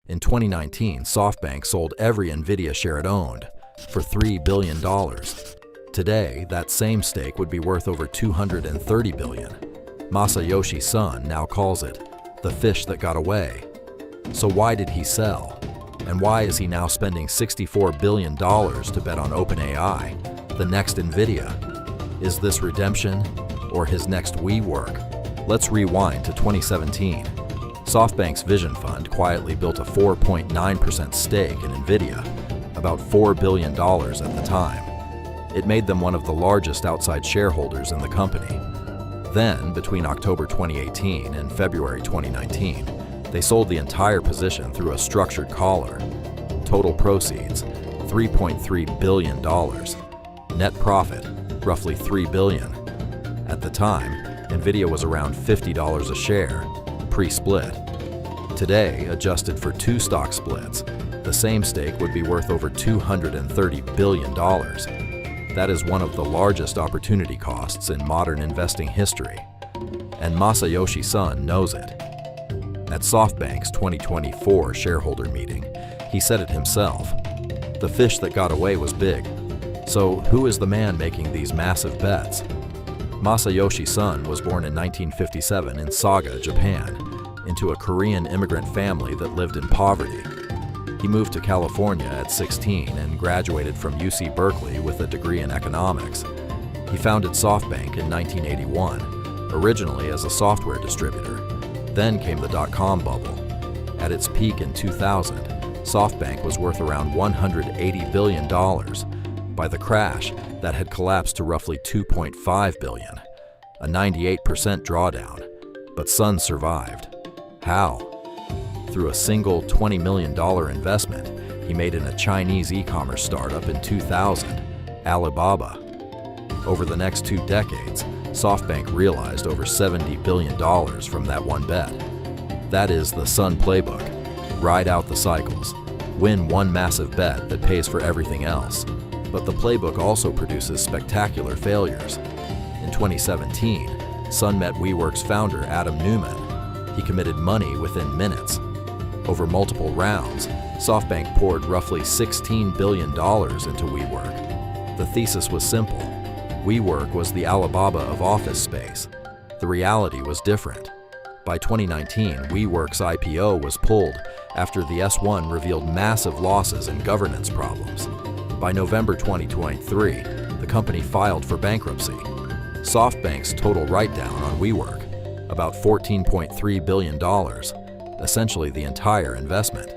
In 2019, SoftBank sold every Nvidia share it owned for $3 billion. Today, that same stake would be worth over $230 billion. Masayoshi Son now calls it the fish that got away. So why did he sell? And why is he now spending $64 billion to bet on OpenAI, the next Nvidia? Is this redemption or his next WeWork? Let's rewind to 2017. SoftBank's Vision Fund quietly built a 4.9% stake in Nvidia, about $4 billion at the time. It made them one of the largest outside shareholders in the company. Then, between October 2018 and February 2019, they sold the entire position through a structured collar. Total proceeds, $3.3 billion. Net profit, roughly $3 billion. At the time, Nvidia was around $50 a share, pre-split. Today, adjusted for 2 stock splits, the same stake would be worth over $230 billion. That is one of the largest opportunity costs in modern investing history. And Masayoshi Son knows it. At SoftBank's 2024 shareholder meeting, he said it himself. The fish that got away was big. So who is the man making these massive bets? Masayoshi Son was born in 1957 in Saga, Japan, into a Korean immigrant family that lived in poverty. He moved to California at 16 and graduated from UC Berkeley with a degree in economics. He founded SoftBank in 1981, originally as a software distributor. Then came the dotcom bubble. At its peak in 2000, SoftBank was worth around $180 billion. By the crash, that had collapsed to roughly $2.5 billion, a 98% drawdown. But Son survived. How? Through a single $20 million investment he made in a Chinese e-commerce startup in 2000, Alibaba. Over the next 2 decades, SoftBank realized over $70 billion from that one bet. That is the Son playbook. Ride out the cycles. Win one massive bet that pays for everything else. But the playbook also produces spectacular failures. In 2017, Son met WeWork's founder Adam Neumann. He committed money within minutes. Over multiple rounds, SoftBank poured roughly $16 billion into WeWork. The thesis was simple. WeWork was the Alibaba of office space. The reality was different. By 2019, WeWork's IPO was pulled after the S1 revealed massive losses and governance problems. By November 2023, the company filed for bankruptcy. SoftBank's total write-down on WeWork, about $14.3 billion, essentially the entire investment.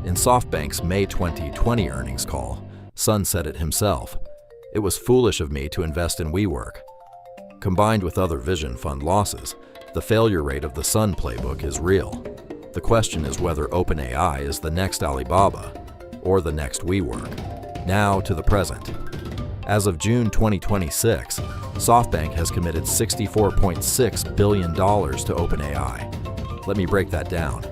In SoftBank's May 2020 earnings call, Son said it himself. It was foolish of me to invest in WeWork. Combined with other Vision Fund losses, the failure rate of the Son playbook is real. The question is whether OpenAI is the next Alibaba or the next WeWork. Now to the present. As of June 2026, SoftBank has committed $64.6 billion to OpenAI. Let me break that down.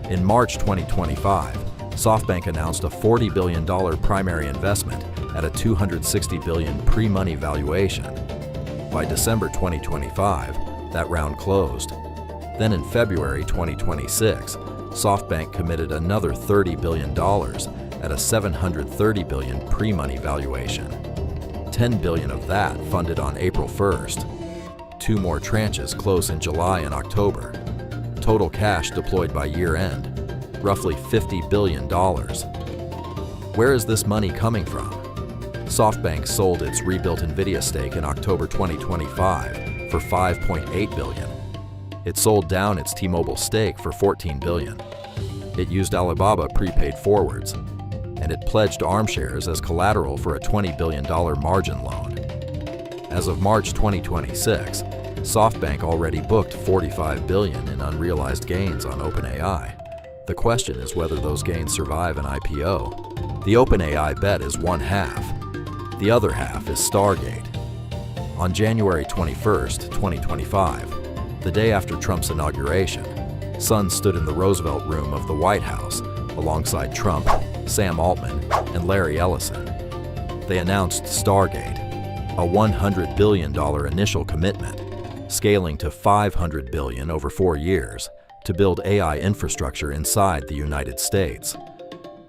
In March 2025, SoftBank announced a $40 billion primary investment at a $260 billion pre-money valuation. By December 2025, that round closed. Then in February 2026, SoftBank committed another $30 billion at a $730 billion pre-money valuation. $10 billion of that funded on April 1st. 2 more tranches close in July and October. Total cash deployed by year-end, roughly $50 billion. Where is this money coming from? SoftBank sold its rebuilt Nvidia stake in October 2025 for $5.8 billion. It sold down its T-Mobile stake for $14 billion. It used Alibaba prepaid forwards, and it pledged ARM shares as collateral for a $20 billion margin loan. As of March 2026, SoftBank already booked $45 billion in unrealized gains on OpenAI. The question is whether those gains survive an IPO. The OpenAI bet is one half. The other half is Stargate. On January 21st, 2025, the day after Trump's inauguration, Son stood in the Roosevelt Room of the White House alongside Trump, Sam Altman, and Larry Ellison. They announced Stargate, a $100 billion initial commitment, scaling to $500 billion over 4 years, to build AI infrastructure inside the United States.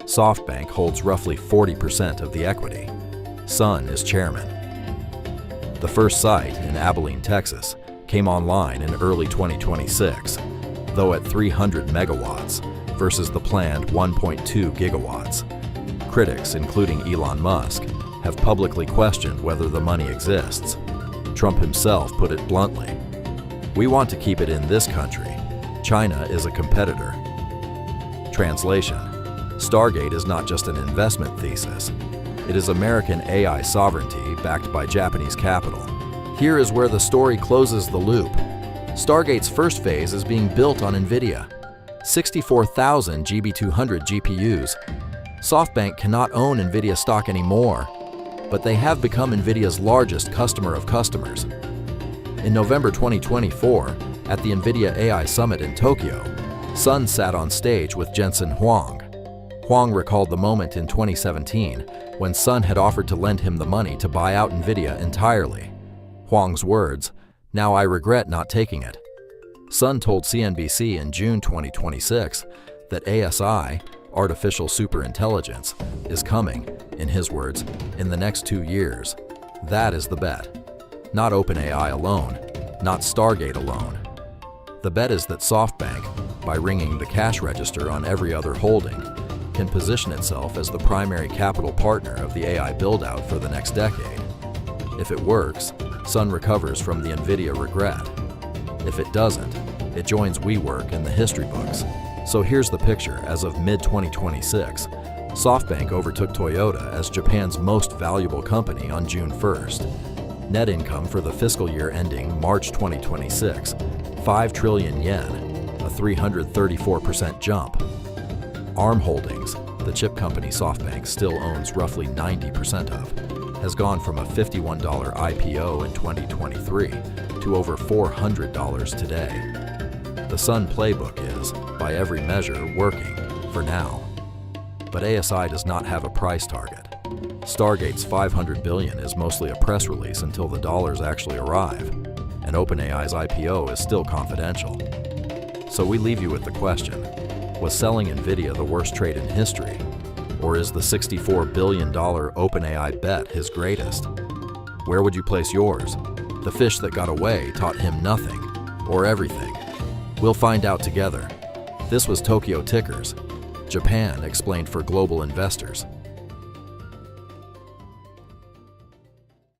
SoftBank holds roughly 40% of the equity. Son is chairman. The first site in Abilene, Texas, came online in early 2026, though at 300 megawatts versus the planned 1.2 gigawatts. Critics, including Elon Musk, have publicly questioned whether the money exists. Trump himself put it bluntly, "We want to keep it in this country. China is a competitor." Translation: Stargate is not just an investment thesis. It is American AI sovereignty backed by Japanese capital. Here is where the story closes the loop. Stargate's first phase is being built on Nvidia. 64,000 GB200 GPUs. SoftBank cannot own Nvidia stock anymore, but they have become Nvidia's largest customer of customers. In November 2024, at the Nvidia AI Summit in Tokyo, Son sat on stage with Jensen. Huang recalled the moment in 2017 when Son had offered to lend him the money to buy out Nvidia entirely. Huang's words, "Now I regret not taking it." Son told CNBC in June 2026 that ASI, artificial superintelligence, is coming, in his words, in the next 2 years. That is the bet. Not OpenAI alone, not Stargate alone. The bet is that SoftBank, by ringing the cash register on every other holding, can position itself as the primary capital partner of the AI build-out for the next decade. If it works, Son recovers from the Nvidia regret. If it doesn't, it joins WeWork in the history books. So here's the picture as of mid-2026. SoftBank overtook Toyota as Japan's most valuable company on June 1st. Net income for the fiscal year ending March 2026, 5 trillion yen, a 334% jump. ARM Holdings, the chip company SoftBank still owns roughly 90% of, has gone from a $51 IPO in 2023 to over $400 today. The Son playbook is, by every measure, working, for now. But ASI does not have a price target. Stargate's $500 billion is mostly a press release until the dollars actually arrive, and OpenAI's IPO is still confidential. So we leave you with the question, was selling Nvidia the worst trade in history? Or is the $64 billion OpenAI bet his greatest? Where would you place yours? The fish that got away taught him nothing, or everything. We'll find out together. This was Tokyo Tickers. Japan explained for global investors.